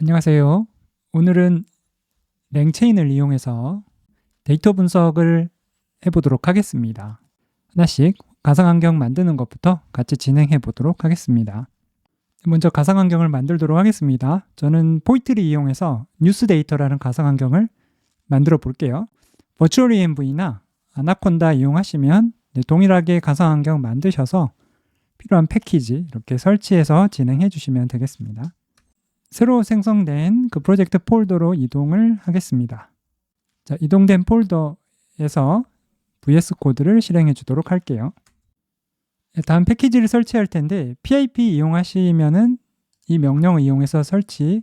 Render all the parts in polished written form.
안녕하세요. 오늘은 랭체인을 이용해서 데이터 분석을 해보도록 하겠습니다. 하나씩 가상환경 만드는 것부터 같이 진행해 보도록 하겠습니다. 먼저 가상환경을 만들도록 하겠습니다. 저는 포이트를 이용해서 뉴스 데이터라는 가상환경을 만들어 볼게요. 버추얼 ENV나 아나콘다 이용하시면 동일하게 가상환경 만드셔서 필요한 패키지 이렇게 설치해서 진행해 주시면 되겠습니다. 새로 생성된 그 프로젝트 폴더로 이동을 하겠습니다. 자, 이동된 폴더에서 VS 코드를 실행해 주도록 할게요. 다음 패키지를 설치할 텐데 pip 이용하시면은 이 명령을 이용해서 설치해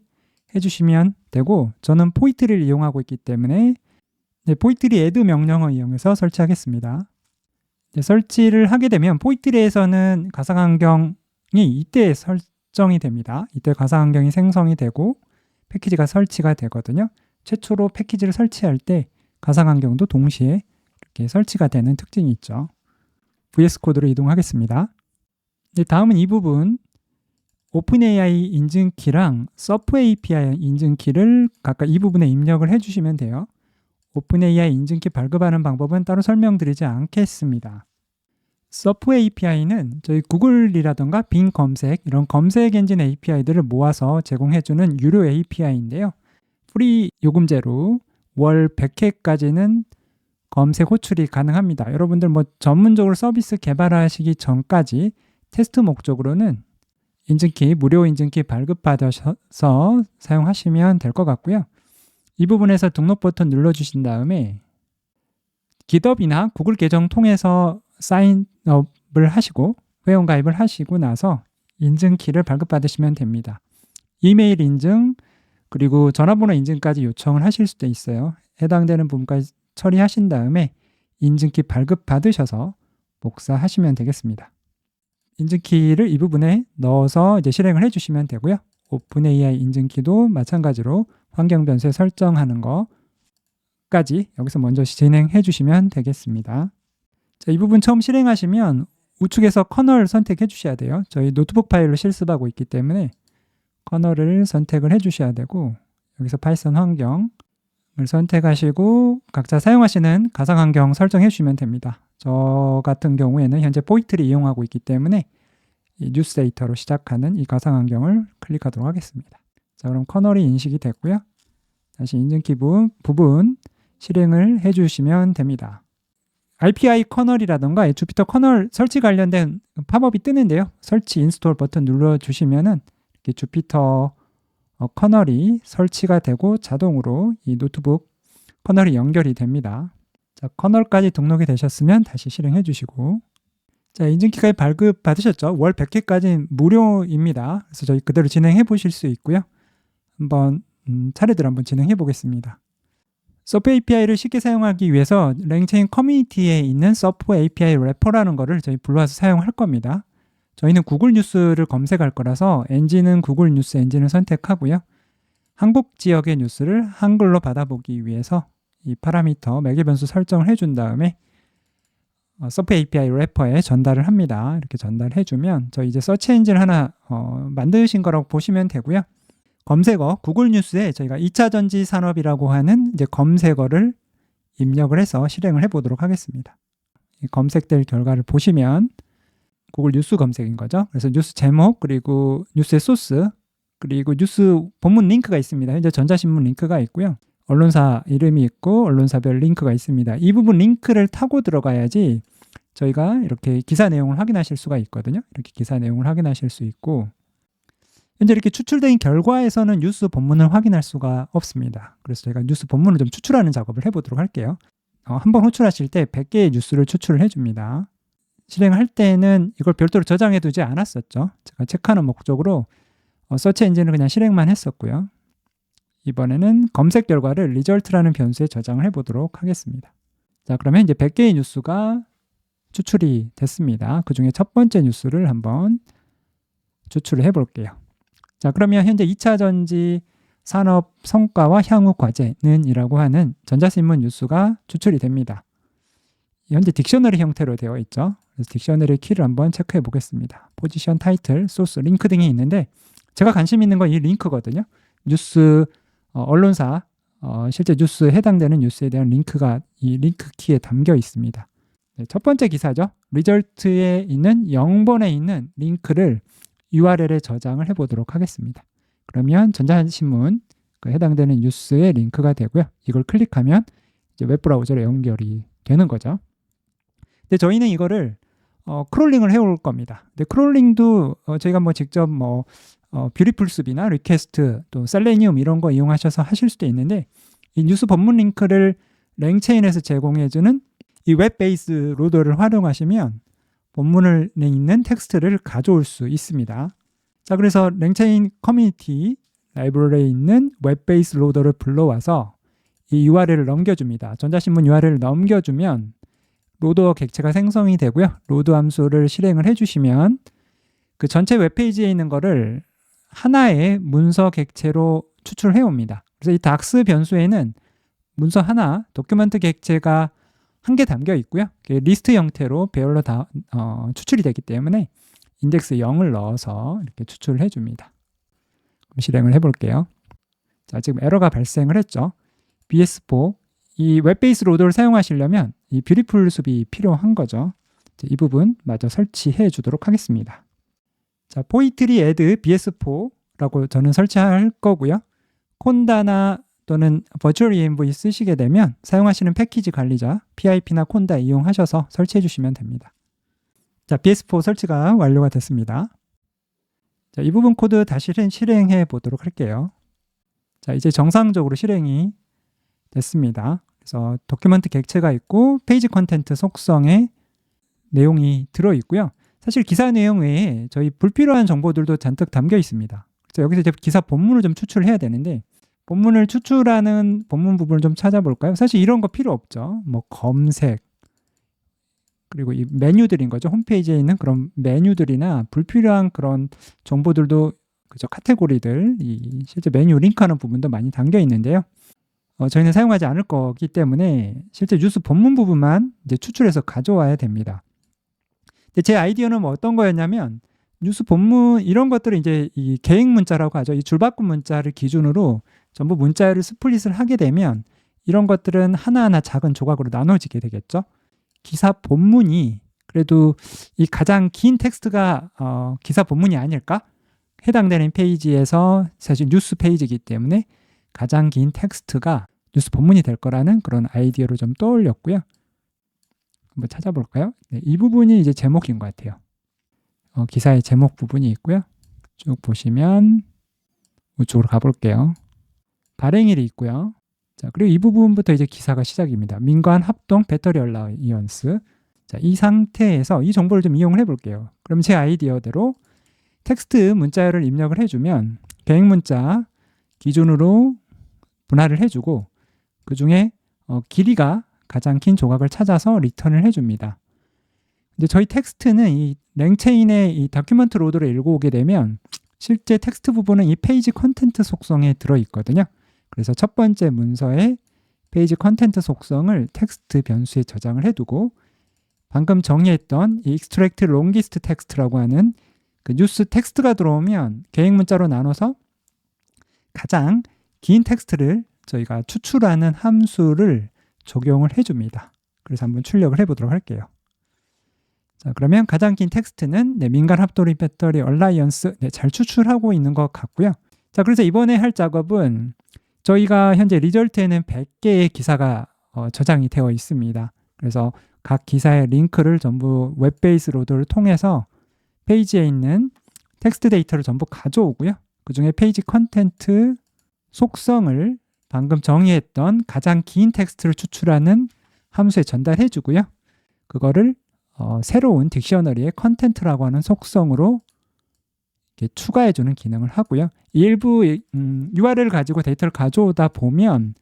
주시면 되고, 저는 포이트를 이용하고 있기 때문에 포이트리 add 명령을 이용해서 설치하겠습니다. 설치를 하게 되면 포이트리에서는 가상환경이 이때 설정이 됩니다. 이때 가상환경이 생성이 되고 패키지가 설치가 되거든요. 최초로 패키지를 설치할 때 가상환경도 동시에 이렇게 설치가 되는 특징이 있죠. VS 코드로 이동하겠습니다. 다음은 이 부분 오픈AI 인증키랑 서프 API 인증키를 각각 이 부분에 입력을 해주시면 돼요. 오픈AI 인증키 발급하는 방법은 따로 설명드리지 않겠습니다. 서프 API는 저희 구글이라던가 빙 검색, 이런 검색 엔진 API들을 모아서 제공해주는 유료 API인데요. 프리 요금제로 월 100회까지는 검색 호출이 가능합니다. 여러분들 전문적으로 서비스 개발하시기 전까지 테스트 목적으로는 인증키, 무료 인증키 발급받아서 사용하시면 될 것 같고요. 이 부분에서 등록 버튼 눌러주신 다음에 GitHub이나 구글 계정 통해서 사인업을 하시고 회원가입을 하시고 나서 인증키를 발급받으시면 됩니다. 이메일 인증 그리고 전화번호 인증까지 요청을 하실 수도 있어요. 해당되는 부분까지 처리하신 다음에 인증키 발급받으셔서 복사하시면 되겠습니다. 인증키를 이 부분에 넣어서 이제 실행을 해주시면 되고요. 오픈AI 인증키도 마찬가지로 환경 변수에 설정하는 거까지 여기서 먼저 진행해 주시면 되겠습니다. 자, 이 부분 처음 실행하시면 우측에서 커널 선택해 주셔야 돼요. 저희 노트북 파일로 실습하고 있기 때문에 커널을 선택을 해 주셔야 되고, 여기서 파이썬 환경을 선택하시고 각자 사용하시는 가상환경 설정해 주시면 됩니다. 저 같은 경우에는 현재 포이트를 이용하고 있기 때문에 이 뉴스 데이터로 시작하는 이 가상환경을 클릭하도록 하겠습니다. 자, 그럼 커널이 인식이 됐고요. 다시 인증키 부분 실행을 해주시면 됩니다. RPI 커널이라던가 주피터 커널 설치 관련된 팝업이 뜨는데요. 설치 인스톨 버튼 눌러주시면은 이렇게 주피터 커널이 설치가 되고 자동으로 이 노트북 커널이 연결이 됩니다. 자, 커널까지 등록이 되셨으면 다시 실행해 주시고, 자, 인증키까지 발급 받으셨죠? 월 100회까지 무료입니다. 그래서 저희 그대로 진행해 보실 수 있고요. 한번 차례대로 한번 진행해 보겠습니다. 서프 API를 쉽게 사용하기 위해서 랭체인 커뮤니티에 있는 서프 API 래퍼라는 거를 저희 불러와서 사용할 겁니다. 저희는 구글 뉴스를 검색할 거라서 엔진은 구글 뉴스 엔진을 선택하고요. 한국 지역의 뉴스를 한글로 받아보기 위해서 이 파라미터 매개 변수 설정을 해준 다음에 서프 API 래퍼에 전달을 합니다. 이렇게 전달해 주면 저희 이제 서치 엔진 하나 만드신 거라고 보시면 되고요. 검색어 구글 뉴스에 저희가 2차 전지 산업이라고 하는 이제 검색어를 입력을 해서 실행을 해 보도록 하겠습니다. 검색될 결과를 보시면 구글 뉴스 검색인 거죠. 그래서 뉴스 제목 그리고 뉴스의 소스 그리고 뉴스 본문 링크가 있습니다. 현재 전자신문 링크가 있고요. 언론사 이름이 있고 언론사별 링크가 있습니다. 이 부분 링크를 타고 들어가야지 저희가 이렇게 기사 내용을 확인하실 수가 있거든요. 이렇게 기사 내용을 확인하실 수 있고, 현재 이렇게 추출된 결과에서는 뉴스 본문을 확인할 수가 없습니다. 그래서 저희가 뉴스 본문을 좀 추출하는 작업을 해보도록 할게요. 한번 호출하실 때 100개의 뉴스를 추출을 해줍니다. 실행할 때는 이걸 별도로 저장해 두지 않았었죠. 제가 체크하는 목적으로 서치 엔진을 그냥 실행만 했었고요. 이번에는 검색 결과를 result라는 변수에 저장을 해보도록 하겠습니다. 자, 그러면 이제 100개의 뉴스가 추출이 됐습니다. 그 중에 첫 번째 뉴스를 한번 추출을 해볼게요. 자, 그러면 현재 2차 전지 산업 성과와 향후 과제는 이라고 하는 전자신문 뉴스가 추출이 됩니다. 현재 딕셔너리 형태로 되어 있죠. 그래서 딕셔너리 키를 한번 체크해 보겠습니다. 포지션, 타이틀, 소스, 링크 등이 있는데 제가 관심 있는 건 이 링크거든요. 뉴스 언론사 실제 뉴스에 해당되는 뉴스에 대한 링크가 이 링크 키에 담겨 있습니다. 네, 첫 번째 기사죠. 리절트에 있는 0번에 있는 링크를 URL에 저장을 해보도록 하겠습니다. 그러면 전자신문 해당되는 뉴스의 링크가 되고요. 이걸 클릭하면 이제 웹브라우저로 연결이 되는 거죠. 근데 저희는 이거를 크롤링을 해올 겁니다. 근데 크롤링도 저희가 뭐 직접 뷰티풀숲이나 리퀘스트 또 셀레니움 이런 거 이용하셔서 하실 수도 있는데 이 뉴스 본문 링크를 랭체인에서 제공해주는 이 웹 베이스 로더를 활용하시면 본문에 있는 텍스트를 가져올 수 있습니다. 자, 그래서 랭체인 커뮤니티 라이브러리에 있는 웹 베이스 로더를 불러와서 이 URL을 넘겨줍니다. 전자신문 URL을 넘겨주면 로더 객체가 생성이 되고요. 로드 함수를 실행을 해주시면 그 전체 웹페이지에 있는 거를 하나의 문서 객체로 추출해 옵니다. 그래서 이 닥스 변수에는 문서 하나, 도큐먼트 객체가 한 개 담겨 있고요. 리스트 형태로 배열로 다 추출이 되기 때문에 인덱스 0을 넣어서 이렇게 추출을 해줍니다. 실행을 해볼게요. 자, 지금 에러가 발생을 했죠. BS4 이 웹베이스 로더를 사용하시려면 이 뷰티풀숲이 필요한 거죠. 이 부분 마저 설치해 주도록 하겠습니다. 자, 포이트리 애드 BS4라고 저는 설치할 거고요. 콘다나 또는 버추얼 ENV 쓰시게 되면 사용하시는 패키지 관리자 PIP나 콘다 이용하셔서 설치해 주시면 됩니다. 자, BS4 설치가 완료가 됐습니다. 자, 이 부분 코드 다시 실행해 보도록 할게요. 자, 이제 정상적으로 실행이 됐습니다. 그래서 도큐먼트 객체가 있고 페이지 컨텐트 속성에 내용이 들어 있고요. 사실 기사 내용 외에 저희 불필요한 정보들도 잔뜩 담겨 있습니다. 그래서 여기서 이제 기사 본문을 좀 추출해야 되는데 본문을 추출하는 본문 부분을 좀 찾아볼까요? 사실 이런 거 필요 없죠. 뭐 검색 그리고 이 메뉴들인 거죠. 홈페이지에 있는 그런 메뉴들이나 불필요한 그런 정보들도 그죠. 카테고리들 이 실제 메뉴 링크하는 부분도 많이 담겨 있는데요. 저희는 사용하지 않을 거기 때문에 실제 뉴스 본문 부분만 이제 추출해서 가져와야 됩니다. 근데 제 아이디어는 뭐 어떤 거였냐면 뉴스 본문 이런 것들을 이제 이 계획 문자라고 하죠. 이 줄바꿈 문자를 기준으로 전부 문자를 스플릿을 하게 되면 이런 것들은 하나하나 작은 조각으로 나눠지게 되겠죠. 기사 본문이 그래도 이 가장 긴 텍스트가 기사 본문이 아닐까? 해당되는 페이지에서 사실 뉴스 페이지이기 때문에 가장 긴 텍스트가 뉴스 본문이 될 거라는 그런 아이디어를 좀 떠올렸고요. 한번 찾아볼까요? 네, 이 부분이 이제 제목인 것 같아요. 기사의 제목 부분이 있고요. 쭉 보시면 우측으로 가볼게요. 발행일이 있고요. 자, 그리고 이 부분부터 이제 기사가 시작입니다. 민관 합동 배터리 얼라이언스. 자, 이 상태에서 이 정보를 좀 이용을 해볼게요. 그럼 제 아이디어대로 텍스트 문자열을 입력을 해주면 계획 문자 기준으로 분할을 해주고 그 중에 길이가 가장 긴 조각을 찾아서 리턴을 해줍니다. 근데 저희 텍스트는 이 랭체인의 이 다큐먼트 로드를 읽어오게 되면 실제 텍스트 부분은 이 페이지 컨텐트 속성에 들어있거든요. 그래서 첫 번째 문서의 페이지 컨텐트 속성을 텍스트 변수에 저장을 해두고 방금 정의했던 이 extract longest text라고 하는 그 뉴스 텍스트가 들어오면 계획 문자로 나눠서 가장 긴 텍스트를 저희가 추출하는 함수를 적용을 해줍니다. 그래서 한번 출력을 해보도록 할게요. 자, 그러면 가장 긴 텍스트는 민간 합동 배터리 얼라이언스 잘 추출하고 있는 것 같고요. 자, 그래서 이번에 할 작업은 저희가 현재 리절트에는 100개의 기사가 저장이 되어 있습니다. 그래서 각 기사의 링크를 전부 웹베이스 로드를 통해서 페이지에 있는 텍스트 데이터를 전부 가져오고요. 그 중에 페이지 컨텐트 속성을 방금 정의했던 가장 긴 텍스트를 추출하는 함수에 전달해 주고요. 그거를 새로운 딕셔너리의 컨텐트라고 하는 속성으로 이렇게 추가해 주는 기능을 하고요. 일부 URL을 가지고 데이터를 가져오다 보면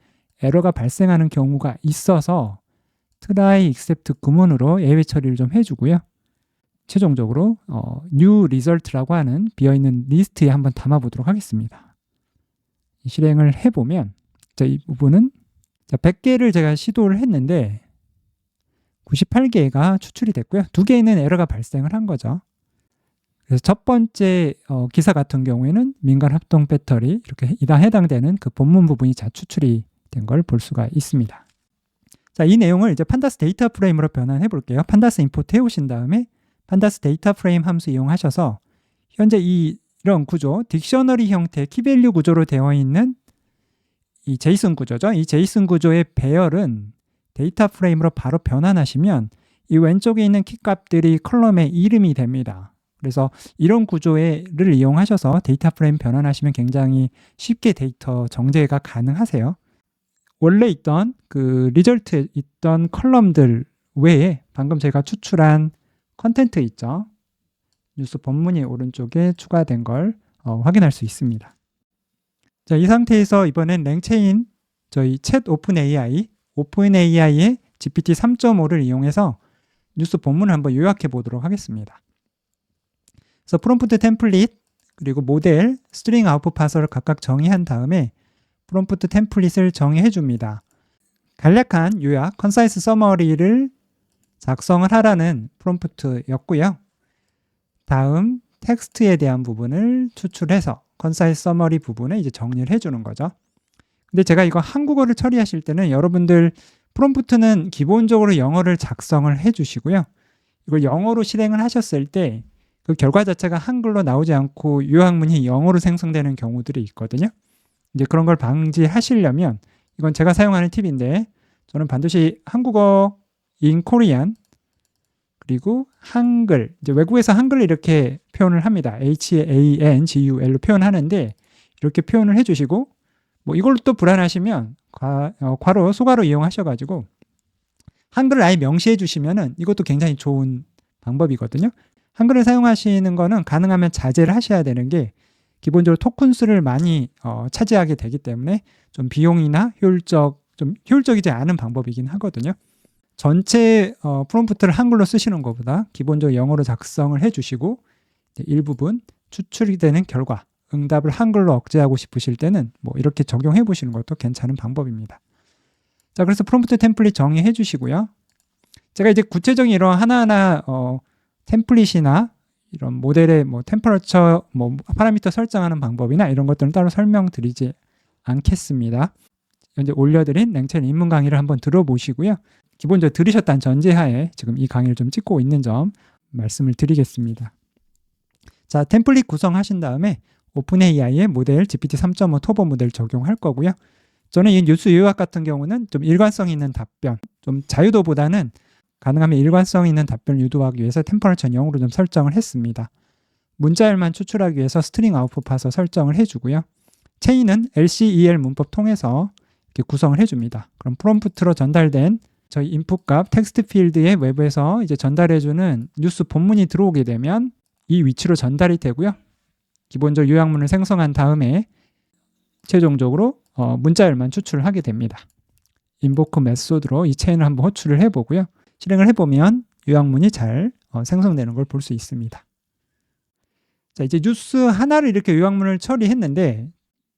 에러가 발생하는 경우가 있어서 try except 구문으로 예외 처리를 좀 해주고요. 최종적으로 new result라고 하는 비어있는 리스트에 한번 담아보도록 하겠습니다. 실행을 해보면 자, 이 부분은 100개를 제가 시도를 했는데 98개가 추출이 됐고요. 2개는 에러가 발생을 한 거죠. 그래서 첫 번째 기사 같은 경우에는 민간 합동 배터리 이렇게 해당되는 그 본문 부분이 추출이 된 걸 볼 수가 있습니다. 자, 이 내용을 이제 판다스 데이터 프레임으로 변환해 볼게요. 판다스 임포트 해오신 다음에 판다스 데이터 프레임 함수 이용하셔서 현재 이런 구조, 딕셔너리 형태 키밸류 구조로 되어 있는 이 제이슨 구조죠. 이 제이슨 구조의 배열은 데이터 프레임으로 바로 변환하시면 이 왼쪽에 있는 키값들이 컬럼의 이름이 됩니다. 그래서 이런 구조를 이용하셔서 데이터 프레임 변환하시면 굉장히 쉽게 데이터 정제가 가능하세요. 원래 있던 그 리절트에 있던 컬럼들 외에 방금 제가 추출한 컨텐트 있죠. 뉴스 본문이 오른쪽에 추가된 걸 확인할 수 있습니다. 자, 이 상태에서 이번엔 랭체인 저희 챗 오픈AI의 GPT 3.5를 이용해서 뉴스 본문을 한번 요약해 보도록 하겠습니다. 그래서 프롬프트 템플릿 그리고 모델, 스트링 아웃풋 파서를 각각 정의한 다음에 프롬프트 템플릿을 정의해 줍니다. 간략한 요약, 컨사이스 서머리를 작성을 하라는 프롬프트였고요. 다음 텍스트에 대한 부분을 추출해서 컨사이스 서머리 부분에 이제 정리를 해주는 거죠. 근데 제가 이거 한국어를 처리하실 때는 여러분들 프롬프트는 기본적으로 영어를 작성을 해주시고요. 이걸 영어로 실행을 하셨을 때 그 결과 자체가 한글로 나오지 않고 요약문이 영어로 생성되는 경우들이 있거든요. 이제 그런 걸 방지하시려면 이건 제가 사용하는 팁인데 저는 반드시 한국어 in Korean 그리고 한글, 이제 외국에서 한글을 이렇게 표현을 합니다. HANGUL로 표현하는데 이렇게 표현을 해주시고 뭐 이걸로 또 불안하시면 괄호, 소괄호 이용하셔가지고 한글을 아예 명시해 주시면은 이것도 굉장히 좋은 방법이거든요. 한글을 사용하시는 거는 가능하면 자제를 하셔야 되는 게 기본적으로 토큰 수를 많이 차지하게 되기 때문에 좀 비용이나 좀 효율적이지 않은 방법이긴 하거든요. 전체 프롬프트를 한글로 쓰시는 것보다 기본적으로 영어로 작성을 해주시고 일부분 추출이 되는 결과, 응답을 한글로 억제하고 싶으실 때는 뭐 이렇게 적용해 보시는 것도 괜찮은 방법입니다. 자, 그래서 프롬프트 템플릿 정의해 주시고요. 제가 이제 구체적인 이런 하나하나 템플릿이나 이런 모델의 뭐 템퍼러처, 뭐 파라미터 설정하는 방법이나 이런 것들은 따로 설명드리지 않겠습니다. 현재 올려드린 랭체인 입문 강의를 한번 들어보시고요. 기본적으로 들으셨다는 전제하에 지금 이 강의를 좀 찍고 있는 점 말씀을 드리겠습니다. 자, 템플릿 구성하신 다음에 오픈AI의 모델 GPT 3.5 터보 모델 적용할 거고요. 저는 이 뉴스 요약 같은 경우는 좀 일관성 있는 답변, 좀 자유도보다는 가능하면 일관성 있는 답변을 유도하기 위해서 템퍼러처는 0으로 좀 설정을 했습니다. 문자열만 추출하기 위해서 스트링 아웃풋 파서 설정을 해주고요. 체인은 LCEL 문법 통해서 이렇게 구성을 해줍니다. 그럼 프롬프트로 전달된 저희 인풋 값 텍스트 필드에 외부에서 이제 전달해주는 뉴스 본문이 들어오게 되면 이 위치로 전달이 되고요. 기본적으로 요약문을 생성한 다음에 최종적으로 문자열만 추출을 하게 됩니다. 인보크 메소드로 이 체인을 한번 호출을 해보고요. 실행을 해보면 요약문이 잘 생성되는 걸 볼 수 있습니다. 자, 이제 뉴스 하나를 이렇게 요약문을 처리했는데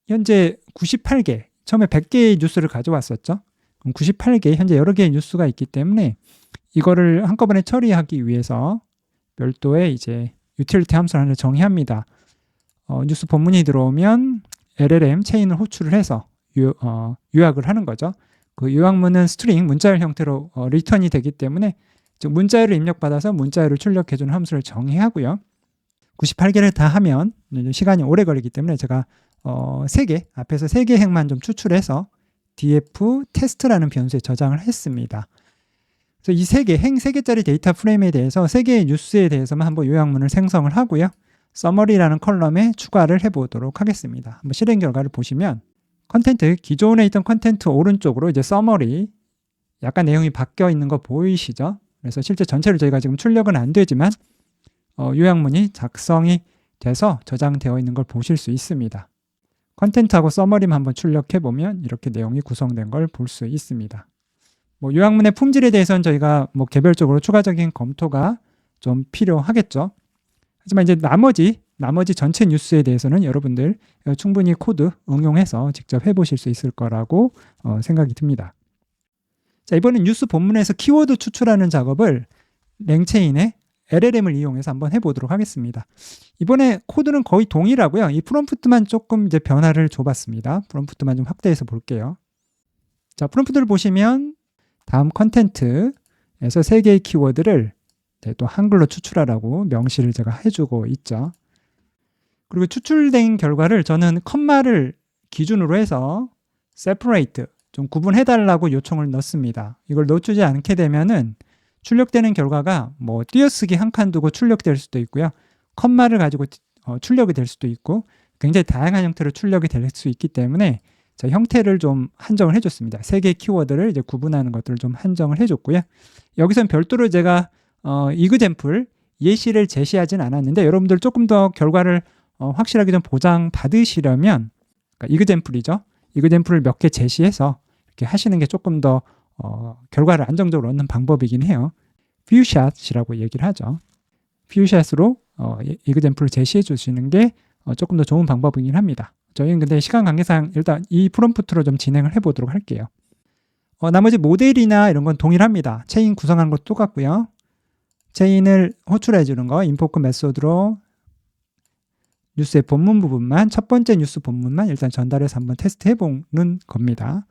현재 98개, 처음에 100개의 뉴스를 가져왔었죠. 그럼 98개, 현재 여러 개의 뉴스가 있기 때문에 이거를 한꺼번에 처리하기 위해서 별도의 이제 유틸리티 함수를 하나 정의합니다. 뉴스 본문이 들어오면 LLM 체인을 호출을 해서 요약을 하는 거죠. 그 요약문은 스트링, 문자열 형태로 리턴이 되기 때문에 문자열을 입력받아서 문자열을 출력해주는 함수를 정의하고요. 98개를 다 하면 시간이 오래 걸리기 때문에 제가 3개, 앞에서 3개 행만 좀 추출해서 df 테스트라는 변수에 저장을 했습니다. 그래서 이 3개, 행 3개짜리 데이터 프레임에 대해서 3개의 뉴스에 대해서만 한번 요약문을 생성을 하고요. 서머리라는 컬럼에 추가를 해보도록 하겠습니다. 한번 실행 결과를 보시면 컨텐트, 기존에 있던 컨텐트 오른쪽으로 이제 서머리, 약간 내용이 바뀌어 있는 거 보이시죠? 그래서 실제 전체를 저희가 지금 출력은 안 되지만 요약문이 작성이 돼서 저장되어 있는 걸 보실 수 있습니다. 컨텐트하고 서머리만 한번 출력해 보면 이렇게 내용이 구성된 걸 볼 수 있습니다. 뭐 요약문의 품질에 대해서는 저희가 뭐 개별적으로 추가적인 검토가 좀 필요하겠죠. 하지만 이제 나머지 전체 뉴스에 대해서는 여러분들 충분히 코드 응용해서 직접 해보실 수 있을 거라고 생각이 듭니다. 자, 이번엔 뉴스 본문에서 키워드 추출하는 작업을 랭체인의 LLM을 이용해서 한번 해보도록 하겠습니다. 이번에 코드는 거의 동일하고요. 이 프롬프트만 조금 이제 변화를 줘봤습니다. 프롬프트만 좀 확대해서 볼게요. 자, 프롬프트를 보시면 다음 컨텐트에서 3개의 키워드를 또 한글로 추출하라고 명시를 제가 해주고 있죠. 그리고 추출된 결과를 저는 컴마를 기준으로 해서 separate, 좀 구분해달라고 요청을 넣습니다. 이걸 넣어주지 않게 되면은 출력되는 결과가 뭐 띄어쓰기 한 칸 두고 출력될 수도 있고요. 컴마를 가지고 출력이 될 수도 있고 굉장히 다양한 형태로 출력이 될 수 있기 때문에 자, 형태를 좀 한정을 해줬습니다. 3개의 키워드를 이제 구분하는 것들을 좀 한정을 해줬고요. 여기선 별도로 제가 이그젬플 예시를 제시하진 않았는데 여러분들 조금 더 결과를 확실하게 좀 보장받으시려면 그러니까 이그젬플이죠. 이그젬플을 몇 개 제시해서 이렇게 하시는 게 조금 더 결과를 안정적으로 얻는 방법이긴 해요. 퓨샷이라고 얘기를 하죠. 퓨샷으로 이그젬플을 제시해 주시는 게 조금 더 좋은 방법이긴 합니다. 저희는 근데 시간 관계상 일단 이 프롬프트로 좀 진행을 해보도록 할게요. 나머지 모델이나 이런 건 동일합니다. 체인 구성하는 것도 똑같고요. 체인을 호출해 주는 거 인포크 메소드로 뉴스의 본문 부분만 첫 번째 뉴스 본문만 일단 전달해서 한번 테스트해 보는 겁니다.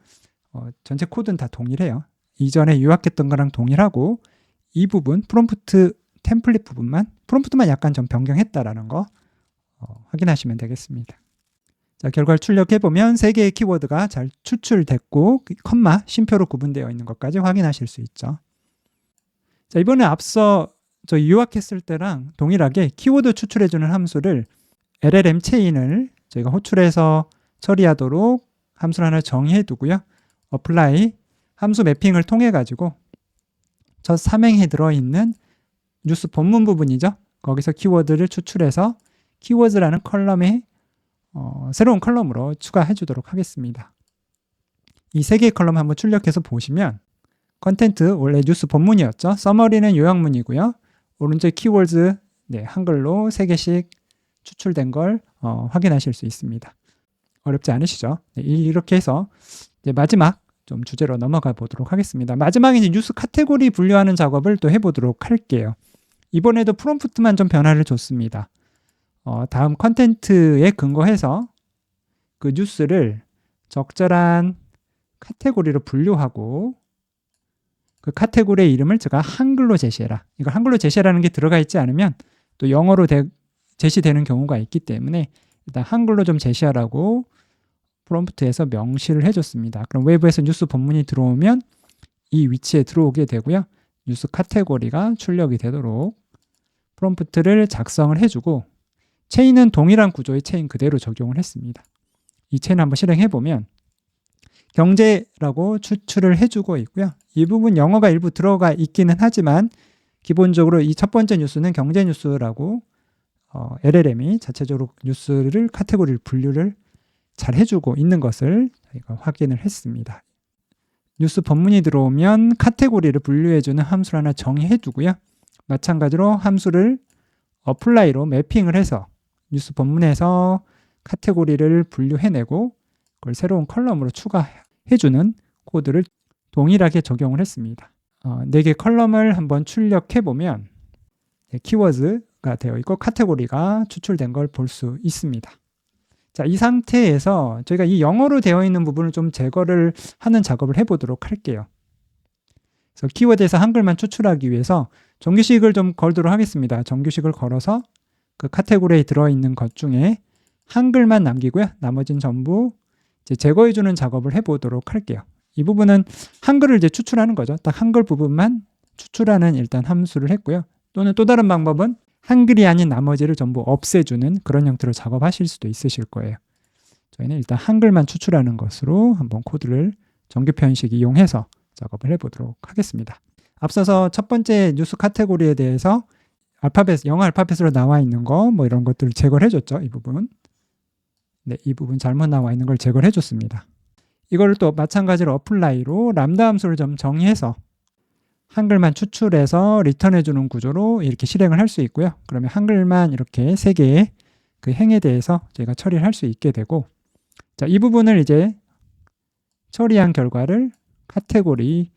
전체 코드는 다 동일해요. 이전에 요약했던 거랑 동일하고 이 부분 프롬프트 템플릿 부분만 프롬프트만 약간 좀 변경했다라는 거 확인하시면 되겠습니다. 자, 결과를 출력해 보면 3개의 키워드가 잘 추출됐고 컴마, 쉼표로 구분되어 있는 것까지 확인하실 수 있죠. 자, 이번에 앞서 저 요약했을 때랑 동일하게 키워드 추출해주는 함수를 LLM 체인을 저희가 호출해서 처리하도록 함수를 하나 정의해 두고요. apply 함수 매핑을 통해 가지고 저 삼행에 들어있는 뉴스 본문 부분이죠. 거기서 키워드를 추출해서 키워드라는 컬럼에 새로운 컬럼으로 추가해 주도록 하겠습니다. 이 3개의 컬럼 한번 출력해서 보시면 컨텐트 원래 뉴스 본문이었죠. 서머리는 요약문이고요. 오른쪽 키워드 한글로 3개씩 추출된 걸 확인하실 수 있습니다. 어렵지 않으시죠? 이렇게 해서 이제 마지막 좀 주제로 넘어가 보도록 하겠습니다. 마지막에 이제 뉴스 카테고리 분류하는 작업을 또 해보도록 할게요. 이번에도 프롬프트만 좀 변화를 줬습니다. 다음 컨텐트에 근거해서 그 뉴스를 적절한 카테고리로 분류하고 그 카테고리의 이름을 제가 한글로 제시해라. 이걸 한글로 제시하라는 게 들어가 있지 않으면 또 영어로 제시되는 경우가 있기 때문에 일단 한글로 좀 제시하라고 프롬프트에서 명시를 해줬습니다. 그럼 외부에서 뉴스 본문이 들어오면 이 위치에 들어오게 되고요. 뉴스 카테고리가 출력이 되도록 프롬프트를 작성을 해주고 체인은 동일한 구조의 체인 그대로 적용을 했습니다. 이 체인 한번 실행해보면 경제라고 추출을 해주고 있고요. 이 부분 영어가 일부 들어가 있기는 하지만 기본적으로 이 첫 번째 뉴스는 경제 뉴스라고 LLM이 자체적으로 뉴스를 카테고리를 분류를 잘 해주고 있는 것을 저희가 확인을 했습니다. 뉴스 본문이 들어오면 카테고리를 분류해주는 함수를 하나 정의해 두고요. 마찬가지로 함수를 apply로 매핑을 해서 뉴스 본문에서 카테고리를 분류해내고 그걸 새로운 컬럼으로 추가해주는 코드를 동일하게 적용을 했습니다. 4개 컬럼을 한번 출력해보면 키워드가 되어 있고 카테고리가 추출된 걸 볼 수 있습니다. 자, 이 상태에서 저희가 이 영어로 되어 있는 부분을 좀 제거를 하는 작업을 해보도록 할게요. 그래서 키워드에서 한글만 추출하기 위해서 정규식을 좀 걸도록 하겠습니다. 정규식을 걸어서 그 카테고리에 들어있는 것 중에 한글만 남기고요. 나머지는 전부 이제 제거해주는 작업을 해보도록 할게요. 이 부분은 한글을 이제 추출하는 거죠. 딱 한글 부분만 추출하는 일단 함수를 했고요. 또는 또 다른 방법은 한글이 아닌 나머지를 전부 없애주는 그런 형태로 작업하실 수도 있으실 거예요. 저희는 일단 한글만 추출하는 것으로 한번 코드를 정규 표현식 이용해서 작업을 해보도록 하겠습니다. 앞서서 첫 번째 뉴스 카테고리에 대해서 영어 알파벳으로 나와 있는 거 뭐 이런 것들을 제거를 해줬죠. 이 부분. 네, 이 부분 잘못 나와 있는 걸 제거를 해줬습니다. 이걸 또 마찬가지로 apply로 람다 함수를 좀 정의해서 한글만 추출해서 리턴해주는 구조로 이렇게 실행을 할 수 있고요. 그러면 한글만 이렇게 3개의 그 행에 대해서 저희가 처리를 할 수 있게 되고, 자, 이 부분을 이제 처리한 결과를 카테고리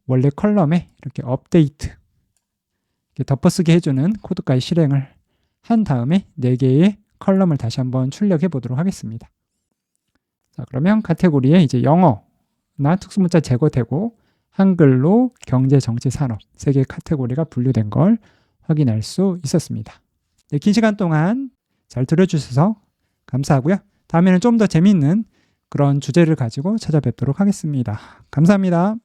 원래 컬럼에 이렇게 업데이트 이렇게 덮어쓰기 해주는 코드까지 실행을 한 다음에 4개의 컬럼을 다시 한번 출력해 보도록 하겠습니다. 자, 그러면 카테고리에 이제 영어나 특수문자 제거되고 한글로 경제, 정치, 산업 3개의 카테고리가 분류된 걸 확인할 수 있었습니다. 네, 긴 시간 동안 잘 들어주셔서 감사하고요. 다음에는 좀 더 재미있는 그런 주제를 가지고 찾아뵙도록 하겠습니다. 감사합니다.